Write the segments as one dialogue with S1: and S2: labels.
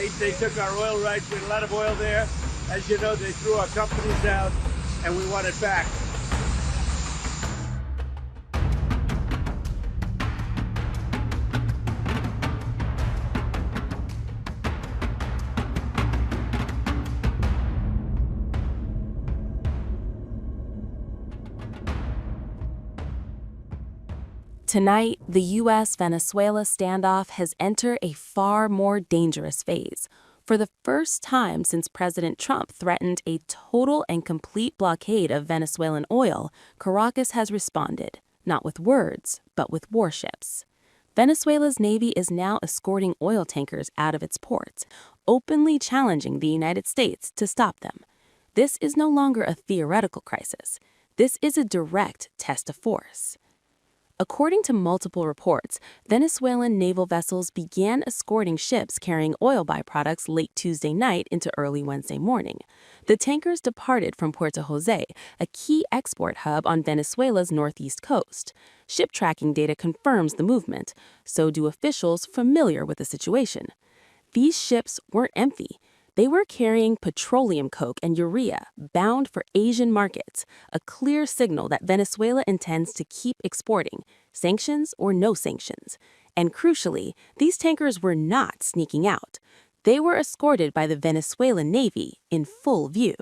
S1: They took our oil rights. We had a lot of oil there. As you know, they threw our companies out, and we want it back.
S2: Tonight, the U.S.-Venezuela standoff has entered a far more dangerous phase. For the first time since President Trump threatened a total and complete blockade of Venezuelan oil, Caracas has responded, not with words, but with warships. Venezuela's Navy is now escorting oil tankers out of its ports, openly challenging the United States to stop them. This is no longer a theoretical crisis. This is a direct test of force. According to multiple reports, Venezuelan naval vessels began escorting ships carrying oil byproducts late Tuesday night into early Wednesday morning. The tankers departed from Puerto Jose, a key export hub on Venezuela's northeast coast. Ship tracking data confirms the movement, so do officials familiar with the situation. These ships weren't empty. They were carrying petroleum coke and urea bound for Asian markets, a clear signal that Venezuela intends to keep exporting, sanctions or no sanctions. And crucially, these tankers were not sneaking out. They were escorted by the Venezuelan Navy in full view.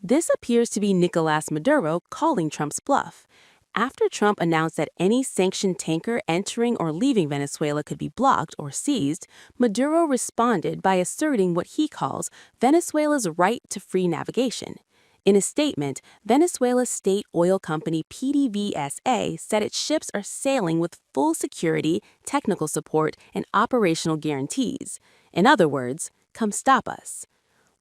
S2: This appears to be Nicolás Maduro calling Trump's bluff. After Trump announced that any sanctioned tanker entering or leaving Venezuela could be blocked or seized, Maduro responded by asserting what he calls Venezuela's right to free navigation. In a statement, Venezuela's state oil company PDVSA said its ships are sailing with full security, technical support, and operational guarantees. In other words, come stop us.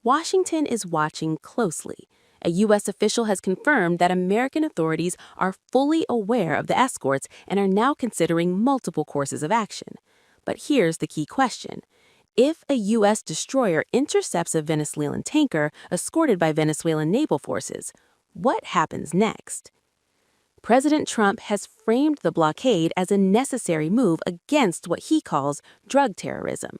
S2: Washington is watching closely. A U.S. official has confirmed that American authorities are fully aware of the escorts and are now considering multiple courses of action. But here's the key question. If a U.S. destroyer intercepts a Venezuelan tanker escorted by Venezuelan naval forces, what happens next? President Trump has framed the blockade as a necessary move against what he calls drug terrorism.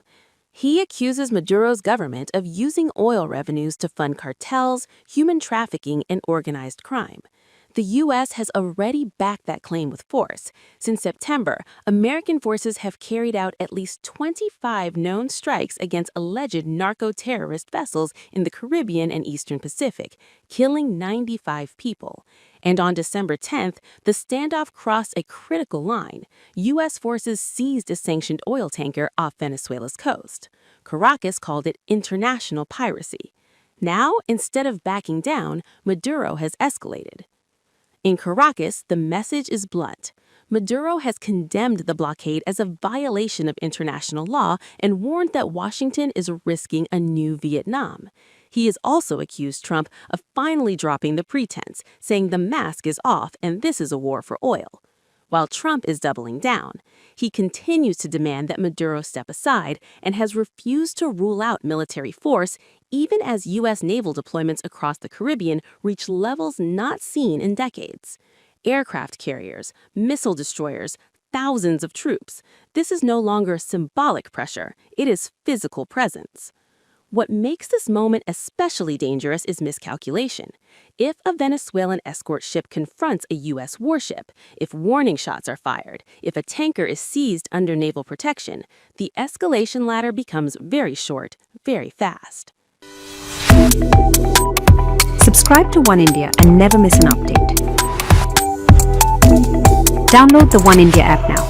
S2: He accuses Maduro's government of using oil revenues to fund cartels, human trafficking, and organized crime. The U.S. has already backed that claim with force. Since September, American forces have carried out at least 25 known strikes against alleged narco-terrorist vessels in the Caribbean and Eastern Pacific, killing 95 people. And on December 10th, the standoff crossed a critical line. U.S. forces seized a sanctioned oil tanker off Venezuela's coast. Caracas called it international piracy. Now, instead of backing down, Maduro has escalated. In Caracas, the message is blunt. Maduro has condemned the blockade as a violation of international law and warned that Washington is risking a new Vietnam. He has also accused Trump of finally dropping the pretense, saying the mask is off and this is a war for oil. While Trump is doubling down, he continues to demand that Maduro step aside and has refused to rule out military force even as U.S. naval deployments across the Caribbean reach levels not seen in decades. Aircraft carriers, missile destroyers, thousands of troops. This is no longer symbolic pressure, it is physical presence. What makes this moment especially dangerous is miscalculation. If a Venezuelan escort ship confronts a U.S. warship, if warning shots are fired, if a tanker is seized under naval protection, the escalation ladder becomes very short, very fast.
S3: Subscribe to One India and never miss an update. Download the One India app now.